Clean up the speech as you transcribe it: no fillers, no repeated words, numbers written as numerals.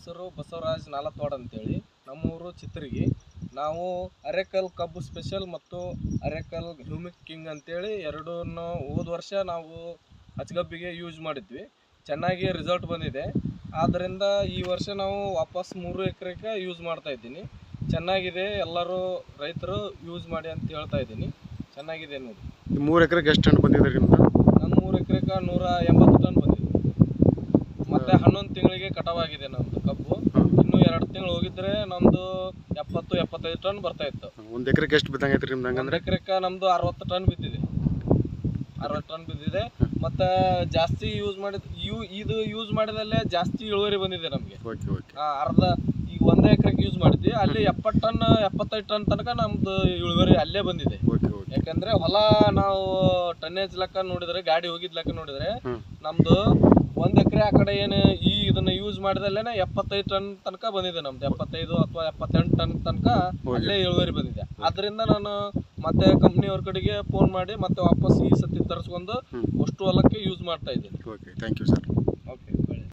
ಹೆಸರು ಬಸವರಾಜ್ ನಾಲತ್ವಾಡ್ ಅಂತೇಳಿ. ನಮ್ಮೂರು ಚಿತ್ರಗಿ. ನಾವು ಅರೆಕಲ್ ಕಬ್ಬು ಸ್ಪೆಷಲ್ ಮತ್ತು ಅರೆಕಲ್ ಹ್ಯೂಮಿಕ್ ಕಿಂಗ್ ಅಂತೇಳಿ ಎರಡನ್ನೂ ಹೋದ ವರ್ಷ ನಾವು ಹಚ್ಚಗಬ್ಬಿಗೆ ಯೂಸ್ ಮಾಡಿದ್ವಿ. ಚೆನ್ನಾಗಿ ರಿಸಲ್ಟ್ ಬಂದಿದೆ. ಆದ್ದರಿಂದ ಈ ವರ್ಷ ನಾವು ವಾಪಸ್ 3 ಎಕರೆಗೆ ಯೂಸ್ ಮಾಡ್ತಾ ಇದ್ದೀನಿ. ಚೆನ್ನಾಗಿದೆ, ಎಲ್ಲರೂ ರೈತರು ಯೂಸ್ ಮಾಡಿ ಅಂತ ಹೇಳ್ತಾ ಇದ್ದೀನಿ. ಚೆನ್ನಾಗಿದೆ ನೋಡಿ. 3 ಎಕರೆಗೆ ಎಷ್ಟು ಟನ್ ಬಂದಿದೆ ನಿಮ್ದು? ನಮ್ಮ 3 ಎಕರೆಗೆ 180 ಟನ್ ಬಂದಿದೆ. ಮತ್ತೆ 11 ತಿಂಗಳಿಗೆ ಕಟಾವಾಗಿದೆ ನಮ್ಮದು ಕಬ್ಬು. ಇನ್ನೂ 2 ತಿಂಗಳು ಹೋಗಿದ್ರೆ ನಮ್ಮದು 70-75 ಟನ್ ಬರ್ತಾ ಇತ್ತು. 1 ಎಕರೆಗೆ ಎಷ್ಟು ಬಿದ್ದಂಗೈತ್ರಿ ನಿಮ್ದು? ಹಂಗಂದ್ರೆ 1 ಎಕರೆಗೆ ನಮ್ಮದು 60 ಟನ್ ಬಿದ್ದಿದೆ. 60 ಟನ್ ಬಿದ್ದಿದೆ. ಮತ್ತು ಜಾಸ್ತಿ ಇದು ಯೂಸ್ ಮಾಡಿದಲ್ಲೇ ಜಾಸ್ತಿ ಇಳುವರಿ ಬಂದಿದೆ ನಮಗೆ. ಅರ್ಧ ಈಗ 1 ಎಕರೆಗೆ ಯೂಸ್ ಮಾಡಿದ್ವಿ, ಅಲ್ಲಿ 70 ಟನ್ 75 ಟನ್ ತನಕ ನಮ್ದು ಇಳುವರಿ ಅಲ್ಲೇ ಬಂದಿದೆ. ಯಾಕಂದ್ರೆ ಹೊಲ ನಾವು ಟನ್ನೇಜ್ ಲೆಕ್ಕ ನೋಡಿದ್ರೆ, ಗಾಡಿ ಹೋಗಿದ್ ಲೆಕ್ಕ ನೋಡಿದ್ರೆ ನಮ್ದು 1 ಎಕರೆ ಆ ಕಡೆ ಏನು ಇದನ್ನ ಯೂಸ್ ಮಾಡಿದಲ್ಲೇನೆ 75 ಟನ್ ತನಕ ಬಂದಿದೆ ನಮ್ದು. 75 ಅಥವಾ 78 ಟನ್ ತನಕ ಅಲ್ಲೇ ಇಳುವರಿ ಬಂದಿದೆ. ಅದರಿಂದ ನಾನು ಮತ್ತೆ ಕಂಪ್ನಿಯವ್ರ ಕಡೆಗೆ ಫೋನ್ ಮಾಡಿ ಮತ್ತೆ ವಾಪಸ್ ಈ ಸತಿ ತರಿಸ್ಕೊಂಡು ಅಷ್ಟು ಹೊಲಕ್ಕೆ ಯೂಸ್ ಮಾಡ್ತಾ ಇದ್ದೀನಿ. Thank you sir. ಓಕೆ.